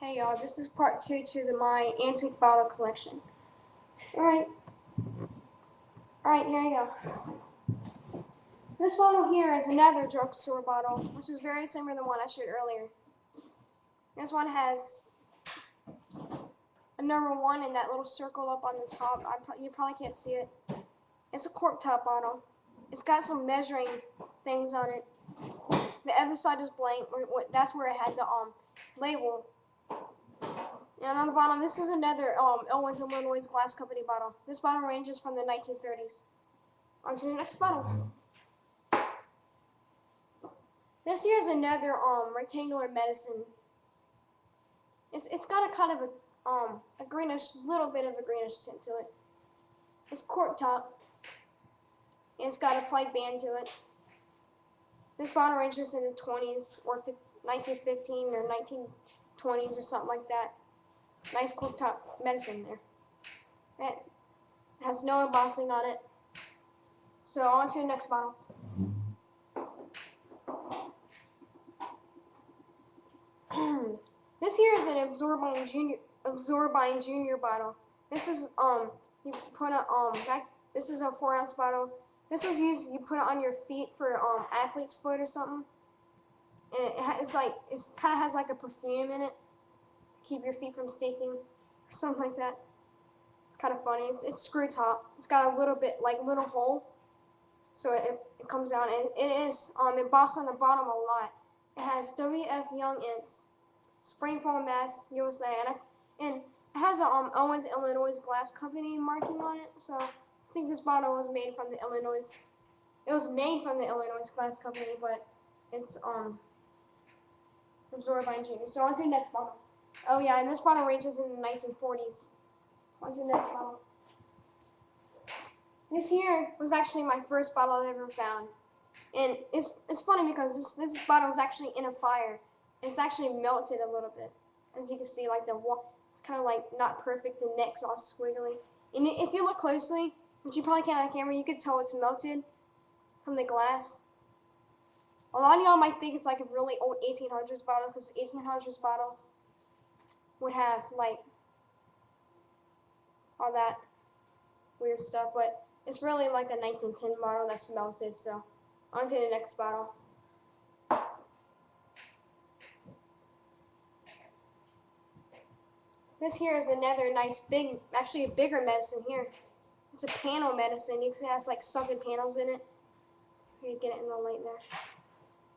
Hey y'all, this is part two to my antique bottle collection. Alright, here you go. This bottle here is another drugstore bottle, which is very similar to the one I showed earlier. This one has a number 1 and that little circle up on the top. You probably can't see it. It's a cork top bottle. It's got some measuring things on it. The other side is blank. That's where it had the label. And on the bottom, this is another Owens Illinois Glass Company bottle. This bottle ranges from the 1930s. On to the next bottle. This here is another rectangular medicine. It's got a kind of a greenish, little bit of a greenish tint to it. It's cork top. And it's got a plaid band to it. This bottle ranges in the 20s or 1915 or 1920s or something like that. Nice cork top medicine there. It has no embossing on it. So on to the next bottle. This here is an Absorbine Junior bottle. This is you put a this is a 4-ounce bottle. This was used, you put it on your feet for athlete's foot or something. And it kind of has like a perfume in it to keep your feet from stinking or something like that. It's kind of funny. It's screw top. It's got a little bit little hole, so it comes out, and it is embossed on the bottom a lot. It has W.F. Young Ints, Springfield, Mass, USA, and it has a Owens Illinois Glass Company marking on it. So I think this bottle was made from the Illinois. It was made from the Illinois Glass Company, but it's Absorbine Junior. So on to the next bottle. Oh yeah, and this bottle ranges in the 1940s. So on to the next bottle. This here was actually my first bottle I ever found. And it's funny because this bottle is actually in a fire. It's actually melted a little bit. As you can see, like it's kind of like not perfect. The neck's all squiggly. And if you look closely, which you probably can't on camera, you could tell it's melted from the glass. A lot of y'all might think it's like a really old 1800s bottle because 1800s bottles would have like all that weird stuff, but it's really like a 1910 bottle that's melted. So on to the next bottle. This here is another nice actually a bigger medicine here. It's a panel medicine. You can see it has like sunken panels in it. You can get it in the light there.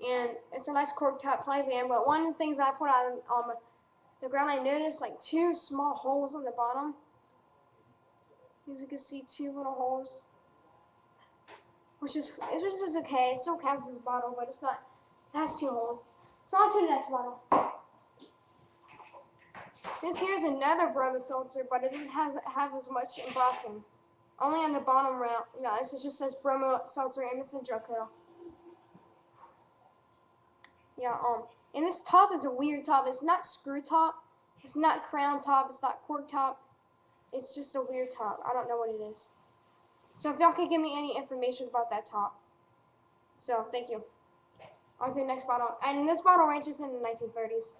And it's a nice cork top plaid band, but one of the things I put on the ground, I noticed like 2 small holes on the bottom. As you can see, 2 little holes. Which is okay. It still counts as a bottle, but it's not. It has 2 holes. So on to the next bottle. This here is another Brahma seltzer, but it doesn't have as much embossing. Only on the bottom round. No, it just says Brahma seltzer Emerson Drug Co. Yeah, and this top is a weird top. It's not screw top. It's not crown top. It's not cork top. It's just a weird top. I don't know what it is. So if y'all can give me any information about that top. So thank you. On to the next bottle. And this bottle ranges in the 1930s.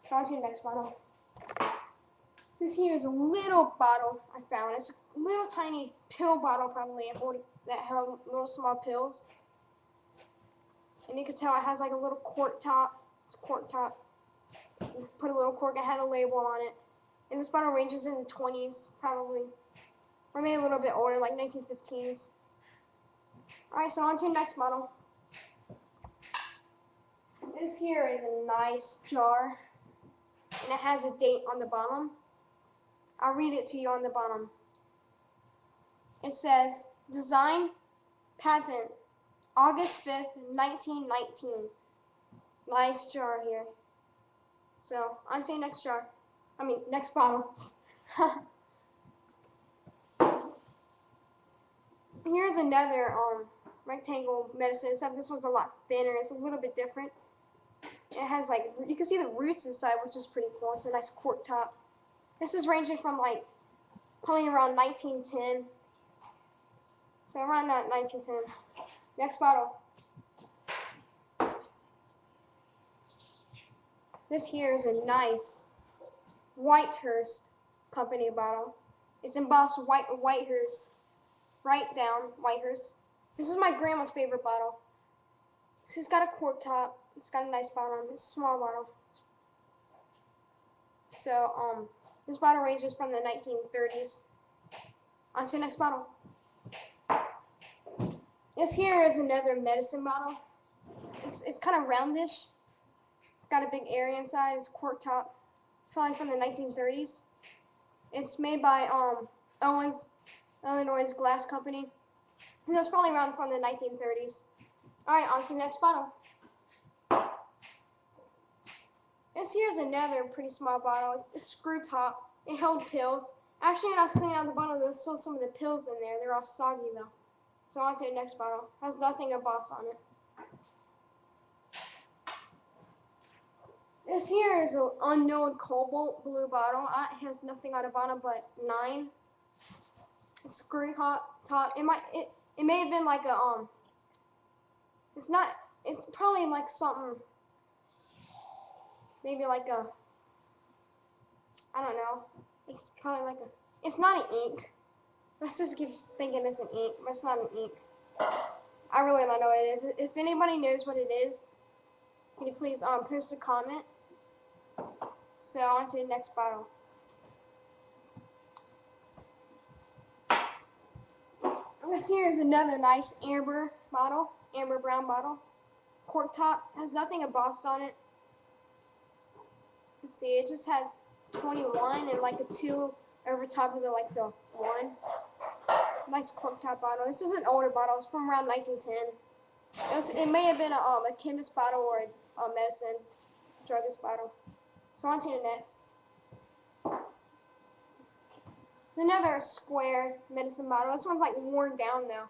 So on to the next bottle. This here is a little bottle I found. It's a little tiny pill bottle probably that held little small pills. And you can tell it has like a little cork top. It's cork top. You put a little cork, it had a label on it. And this bottle ranges in the 20s probably. Or maybe a little bit older, like 1915s. Alright, so on to the next bottle. This here is a nice jar. And it has a date on the bottom. I'll read it to you on the bottom. It says, Design, Patent, August 5th, 1919. Nice jar here. So, on to the next jar. Next bottle. Here's another rectangle medicine, except this one's a lot thinner. It's a little bit different. It has you can see the roots inside, which is pretty cool. It's a nice cork top. This is ranging from probably around 1910. So around 1910. Next bottle. This here is a nice Whitehurst Company bottle. It's embossed Whitehurst. Write down Whitehurst. This is my grandma's favorite bottle. It's got a cork top. It's got a nice bottom. It's a small bottle. So, this bottle ranges from the 1930s. On to the next bottle. This here is another medicine bottle. It's kind of roundish. It's got a big area inside. It's cork top. Probably from the 1930s. It's made by Owens, Illinois Glass Company. And that's probably around from the 1930s. Alright, on to the next bottle. This here is another pretty small bottle. It's screw top. It held pills. Actually, when I was cleaning out the bottle, there's still some of the pills in there. They're all soggy though. So on to the next bottle. It has nothing embossed on it. This here is an unknown cobalt blue bottle. It has nothing on the bottom but 9. It's screw top. It may have been like a It's not. It's probably like something. Maybe like a. I don't know. It's probably like a. It's not an ink. I just keep thinking it's an ink, but it's not an ink. I really don't know what it is. If anybody knows what it is, can you please post a comment? So on to the next bottle. This here is another nice amber bottle, amber brown bottle. Cork top, has nothing embossed on it. Let's see, it just has 21 and like a 2 over top of the 1. Nice cork top bottle. This is an older bottle. It's from around 1910. It may have been a chemist bottle or a medicine druggist bottle. So on to the next. Another square medicine bottle. This one's like worn down now.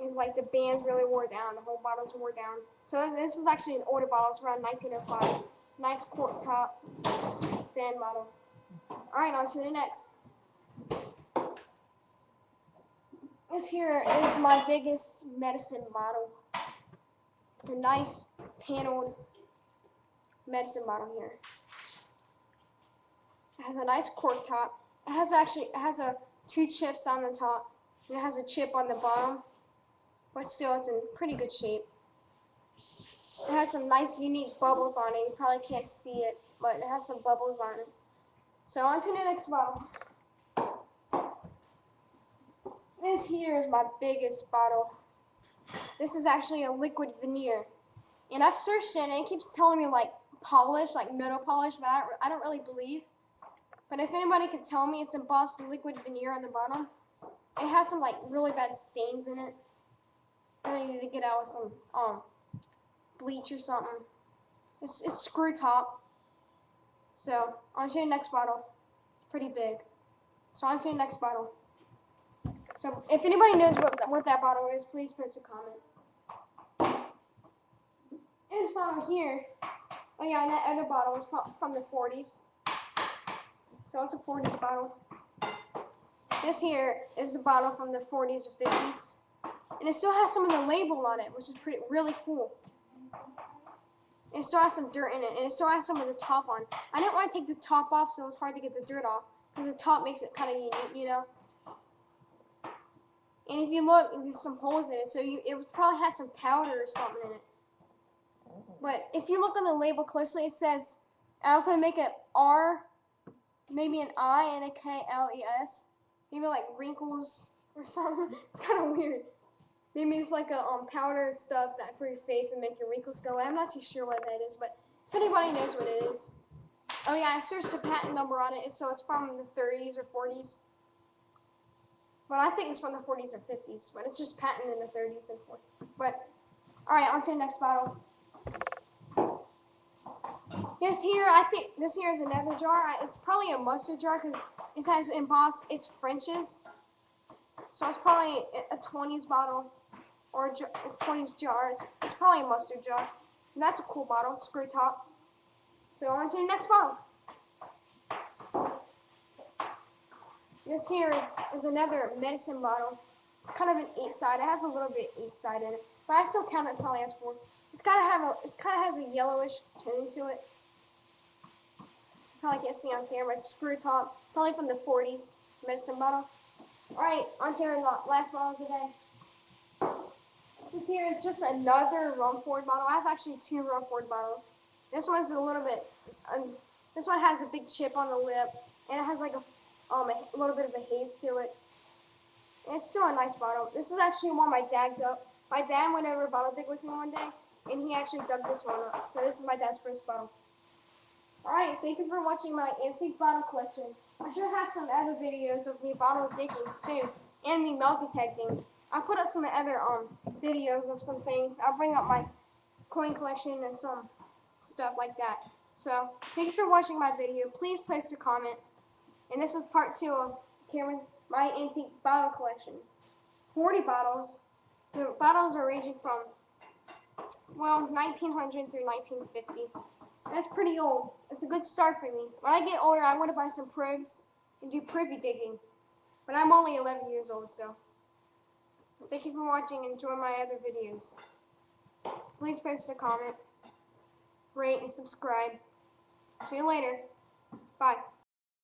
It's like the band's really wore down. The whole bottle's wore down. So this is actually an older bottle. It's around 1905. Nice cork top, thin bottle. Alright, on to the next. This here is my biggest medicine bottle. It's a nice paneled medicine bottle here. It has a nice cork top. It has 2 chips on the top, and it has a chip on the bottom, but still it's in pretty good shape. It has some nice unique bubbles on it. You probably can't see it, but it has some bubbles on it. So on to the next bottle. This here is my biggest bottle. This is actually a liquid veneer, and I've searched it and it keeps telling me like polish, like metal polish, but I don't really believe. But if anybody could tell me it's embossed liquid veneer on the bottom, it has some like really bad stains in it. I need to get out with some bleach or something. It's screw top. So on to the next bottle. It's pretty big. So on to the next bottle. So if anybody knows what that bottle is, please post a comment. This bottle here. Oh yeah, and that other bottle is from the 40s. So it's a 40s bottle. This here is a bottle from the 40s or 50s. And it still has some of the label on it, which is really cool. And it still has some dirt in it, and it still has some of the top on. I didn't want to take the top off, so it was hard to get the dirt off, because the top makes it kind of unique, you know. And if you look, there's some holes in it, so it probably has some powder or something in it. But if you look on the label closely, it says, I'm going to make an R, maybe an I, and a KLES. Maybe like wrinkles or something. It's kind of weird. Maybe it's like a powder stuff that for your face and make your wrinkles go away. I'm not too sure what that is, but if anybody knows what it is. Oh yeah, I searched the patent number on it, so it's from the 30s or 40s. But I think it's from the 40s or 50s, but it's just patented in the 30s and 40s. But alright, on to the next bottle. This here is another jar. It's probably a mustard jar because it has embossed its French's. So it's probably a 20s bottle or a 20s jar. It's probably a mustard jar. And that's a cool bottle, screw top. So on to the next bottle. This here is another medicine bottle. It's kind of an 8-side. It has a little bit of 8-side in it, but I still count it probably as 4. It kind of has a yellowish tone to it. probably can't see on camera. It's screw top, probably from the 40s medicine bottle. Alright, on to our last bottle of the day. This here is just another Rumford bottle. I have actually 2 Rumford bottles. This one's a little bit, this one has a big chip on the lip, and it has like a little bit of a haze to it. And it's still a nice bottle. This is actually one my dad dug. My dad went over bottle dig with me one day, and he actually dug this one up. So this is my dad's first bottle. Alright, thank you for watching my antique bottle collection. I should have some other videos of me bottle digging soon, and me metal detecting. I'll put up some other videos of some things. I'll bring up my coin collection and some stuff like that. So, thank you for watching my video. Please post a comment. And this is part 2 of Cameron, my antique bottle collection. 40 bottles. The bottles are ranging from, well, 1900 through 1950. That's pretty old. It's a good start for me. When I get older, I want to buy some probes and do probie digging. But I'm only 11 years old, so. Thank you for watching and enjoy my other videos. Please post a comment, rate, and subscribe. See you later. Bye.